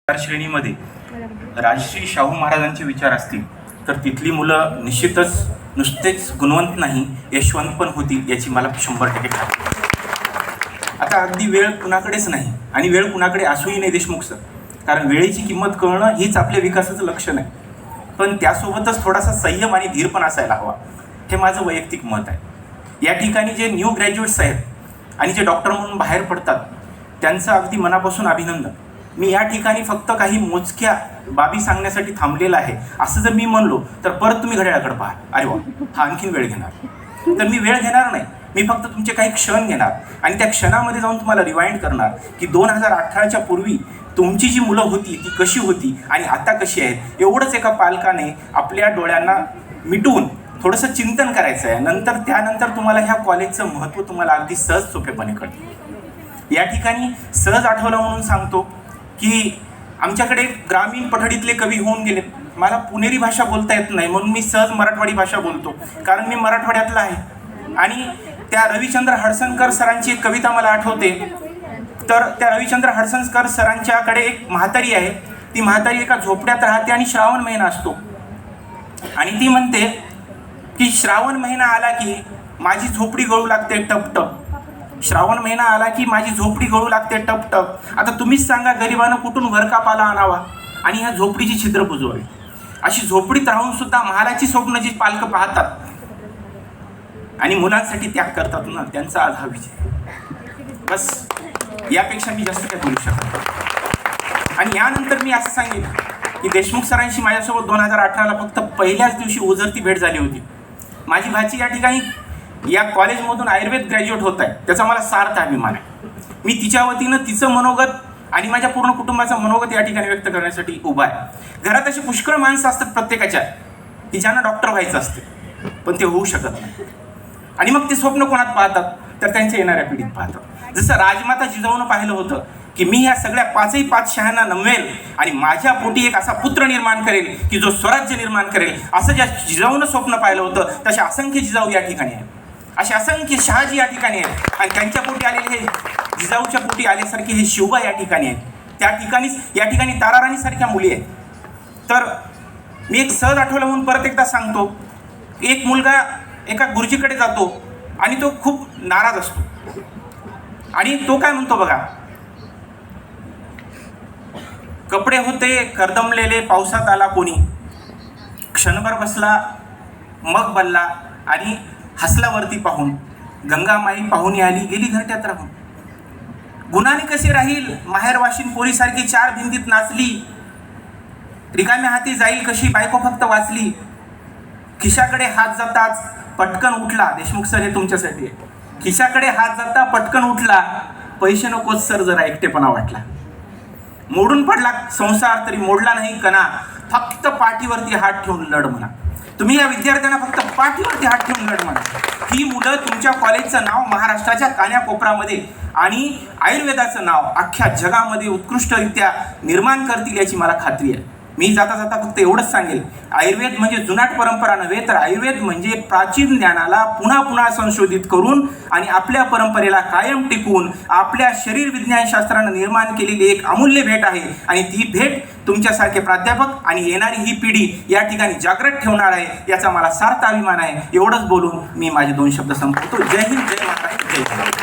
श्रेणीमध्ये राजश्री शाहू महाराजांचे विचार असतील तर तिथली मुलं निश्चितच नुसतेच गुणवंत नाही यशवंत पण होतील याची मला 100% खात्री. आता अगदी वेळ कुणाकडेच नाही आणि वेळ कुणाकडे असूही नाही देशमुख सर, कारण वेळेची किंमत कळणं हीच आपल्या विकासाचं लक्षण आहे. पण त्यासोबतच थोडासा संयम आणि धीर पण असायला हवा, हे माझं वैयक्तिक मत आहे. या ठिकाणी जे न्यू ग्रॅज्युएट्स आहेत आणि जे डॉक्टर म्हणून बाहेर पडतात त्यांचं अगदी मनापासून अभिनंदन. मी या ठिकाणी फक्त काही मोजक्या बाबी सांगण्यासाठी थांबलेला आहे. असं जर मी म्हणलो तर परत तुम्ही घड्याळाकडे पहा, अरे वा हा आणखीन वेळ घेणार. तर मी वेळ घेणार नाही, मी फक्त तुमचे काही क्षण घेणार आणि त्या क्षणामध्ये जाऊन तुम्हाला रिवाइंड करणार की 2018च्या पूर्वी तुमची जी मुलं होती ती कशी होती आणि आता कशी आहेत. एवढंच एका पालकाने आपल्या डोळ्यांना मिटवून थोडंसं चिंतन करायचं आहे. नंतर त्यानंतर तुम्हाला ह्या कॉलेजचं महत्त्व तुम्हाला अगदी सहज सोपेपणे कळतं. या ठिकाणी सहज आठवलं म्हणून सांगतो की आमच्याकडे ग्रामीण पठडीतले कवी होऊन गेले. मला पुणेरी भाषा बोलता येत नाही म्हणून मी सहज मराठवाडी भाषा बोलतो, कारण मी मराठवाड्यातला आहे. आणि त्या रविचंद्र हडसनकर सरांची एक कविता मला आठवते. तर त्या रविचंद्र हडसनकर सरांच्याकडे एक म्हातारी आहे. ती म्हातारी एका झोपड्यात राहते आणि श्रावण महिना असतो आणि ती म्हणते की श्रावण महिना आला की माझी झोपडी गळू लागते टप टप. श्रावण महिना आला की माझी झोपडी गळू लागते टप टप. आता तुम्हीच सांगा गरिबानं कुठून वरकापाला आणावा आणि ह्या झोपडीची छिद्र बुजवावी. अशी झोपडीत राहून सुद्धा महालाची स्वप्न जी पालकं पाहतात आणि मुलांसाठी त्याग करतात ना, त्यांचा आज हा विजय. बस यापेक्षा मी जास्त काय बोलू शकत नाही. आणि यानंतर मी असं सांगेन की देशमुख सरांशी माझ्यासोबत 2018ला फक्त पहिल्याच दिवशी ओझरती भेट झाली होती. माझी भाची या ठिकाणी या कॉलेजमधून आयुर्वेद ग्रॅज्युएट होत आहे, त्याचा मला सार्थ अभिमान आहे. मी तिच्या वतीनं तिचं मनोगत आणि माझ्या पूर्ण कुटुंबाचं मनोगत या ठिकाणी व्यक्त करण्यासाठी उभा आहे. घरात अशी पुष्कळ माणसं असतात प्रत्येकाच्या की ज्यांना डॉक्टर व्हायचं असते पण ते होऊ शकत नाही. आणि मग ते स्वप्न कोणात पाहतात तर त्यांच्या येणाऱ्या पिढीत पाहतात. जसं राजमाता जिजाऊनं पाहिलं होतं की मी ह्या सगळ्या पाच शहांना नमवेल आणि माझ्या पोटी एक असा पुत्र निर्माण करेल की जो स्वराज्य निर्माण करेल. असं ज्या जिजाऊनं स्वप्न पाहिलं होतं तशा असंख्य जिजाऊ या ठिकाणी आहेत, असे असंख्य शहाजी या ठिकाणी आहेत आणि त्यांच्या पोटी आलेले हे जिजाऊच्या पोटी आल्यासारखे हे शिवबा या ठिकाणी आहेत. त्या ठिकाणी ताराराणीसारख्या मुली आहेत. तर मी एक सहज आठवलं म्हणून परत एकदा सांगतो. एक मुलगा एका गुरुजीकडे जातो आणि तो खूप नाराज असतो आणि तो काय म्हणतो बघा, कपडे होते करदमलेले पावसात आला कोणी, क्षणभर बसला मग बल्ला आणि हसलावरती पाहून, गंगामाई पाहुणी आली गेली घरट्यात राहून. गुणाने कसे राहील माहेर वाशिन पोरीसारखी 4 भिंतीत नाचली, रिकाम्या हाती जाईल कशी बायको फक्त वाचली. खिशाकडे हात जाताच पटकन उठला, देशमुख सर हे तुमच्यासाठी आहे. खिशाकडे हात जाता पटकन उठला, पैसे नकोच सर जरा एकटेपणा वाटला. मोडून पडला संसार तरी मोडला नाही कणा, फक्त पाठीवरती हात ठेवून लढ म्हणा. तुम्ही या विद्यार्थ्यांना फक्त पाठीवरती हात ठेवून लढ म्हणा. ही मुलं तुमच्या कॉलेजचं नाव महाराष्ट्राच्या कान्याकोपऱ्यामध्ये आणि आयुर्वेदाचं नाव अख्ख्या जगामध्ये उत्कृष्टरित्या निर्माण करतील याची मला खात्री आहे. मी जाता जाता फक्त एवढंच सांगेल, आयुर्वेद म्हणजे जुनाट परंपरा नव्हे तर आयुर्वेद म्हणजे प्राचीन ज्ञानाला पुन्हा पुन्हा संशोधित करून आणि आपल्या परंपरेला कायम टिकवून आपल्या शरीर विज्ञानशास्त्रानं निर्माण केलेली एक अमूल्य भेट आहे. आणि ती भेट तुमच्यासारखे प्राध्यापक आणि येणारी ही पिढी या ठिकाणी जागृत ठेवणार आहे, याचा मला सार्थ अभिमान आहे. एवढंच बोलून मी माझे 2 शब्द संपवतो. जय हिंद, जय महाराष्ट्र, जय भारत.